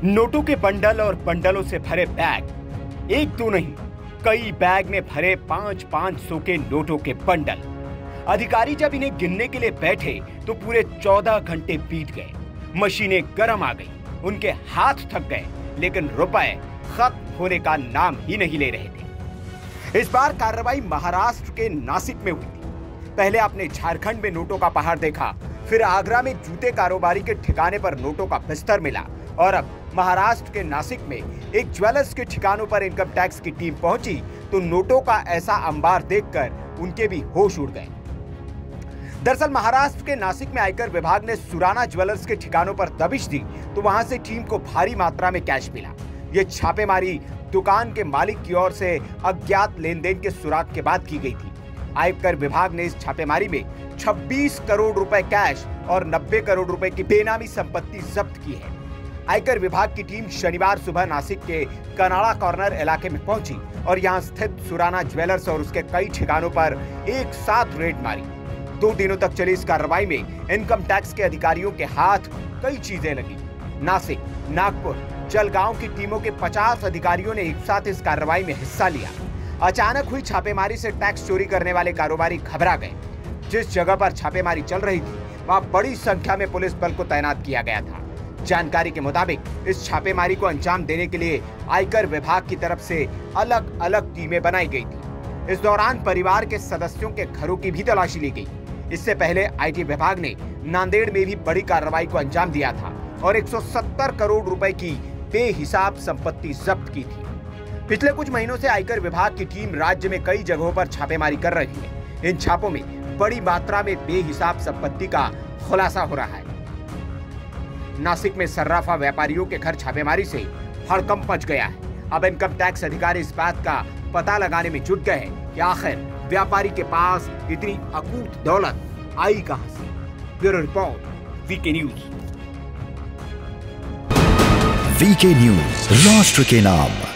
नोटों के बंडल और बंडलों से भरे बैग, एक दो नहीं कई बैग में भरे 500 के नोटों के बंडल। अधिकारी जब इन्हें गिनने के लिए बैठे तो पूरे 14 घंटे बीत गए। मशीनें गर्म आ गई, उनके हाथ थक गए, लेकिन रुपए खत्म होने का नाम ही नहीं ले रहे थे। इस बार कार्रवाई महाराष्ट्र के नासिक में हुई थी। पहले आपने झारखंड में नोटों का पहाड़ देखा, फिर आगरा में जूते कारोबारी के ठिकाने पर नोटों का बिस्तर मिला और अब महाराष्ट्र के नासिक में एक ज्वेलर्स के ठिकानों पर इनकम टैक्स की टीम पहुंची तो नोटों का ऐसा अंबार देखकर उनके भी होश उड़ गए। दरअसल महाराष्ट्र के नासिक में आयकर विभाग ने सुराना ज्वेलर्स के ठिकानों पर दबिश दी तो वहां से टीम को भारी मात्रा में कैश मिला। ये छापेमारी दुकान के मालिक की ओर से अज्ञात लेन देन के सुराग के बाद की गई थी। आयकर विभाग ने इस छापेमारी में 26 करोड़ रुपए कैश और 90 करोड़ रुपए की बेनामी संपत्ति जब्त की है। आयकर विभाग की टीम शनिवार सुबह नासिक के कनाड़ा कॉर्नर इलाके में पहुंची और यहां स्थित सुराना ज्वेलर्स और उसके कई ठिकानों पर एक साथ रेड मारी। 2 दिनों तक चली इस कार्रवाई में इनकम टैक्स के अधिकारियों के हाथ कई चीजें लगी। नासिक, नागपुर, जलगांव की टीमों के 50 अधिकारियों ने एक साथ इस कार्रवाई में हिस्सा लिया। अचानक हुई छापेमारी से टैक्स चोरी करने वाले कारोबारी घबरा गए। जिस जगह पर छापेमारी चल रही थी वहां बड़ी संख्या में पुलिस बल को तैनात किया गया था। जानकारी के मुताबिक इस छापेमारी को अंजाम देने के लिए आयकर विभाग की तरफ से अलग अलग टीमें बनाई गई थी। इस दौरान परिवार के सदस्यों के घरों की भी तलाशी ली गई। इससे पहले आईटी विभाग ने नांदेड़ में भी बड़ी कार्रवाई को अंजाम दिया था और 170 करोड़ रुपए की बेहिसाब संपत्ति जब्त की थी। पिछले कुछ महीनों से आयकर विभाग की टीम राज्य में कई जगहों पर छापेमारी कर रही है। इन छापों में बड़ी मात्रा में बेहिसाब संपत्ति का खुलासा हो रहा है। नासिक में सर्राफा व्यापारियों के घर छापेमारी से हड़कंप मच गया है। अब इनकम टैक्स अधिकारी इस बात का पता लगाने में जुट गए हैं कि आखिर व्यापारी के पास इतनी अकूत दौलत आई कहां से। Bureau report, VK news. VK news, राष्ट्र के नाम।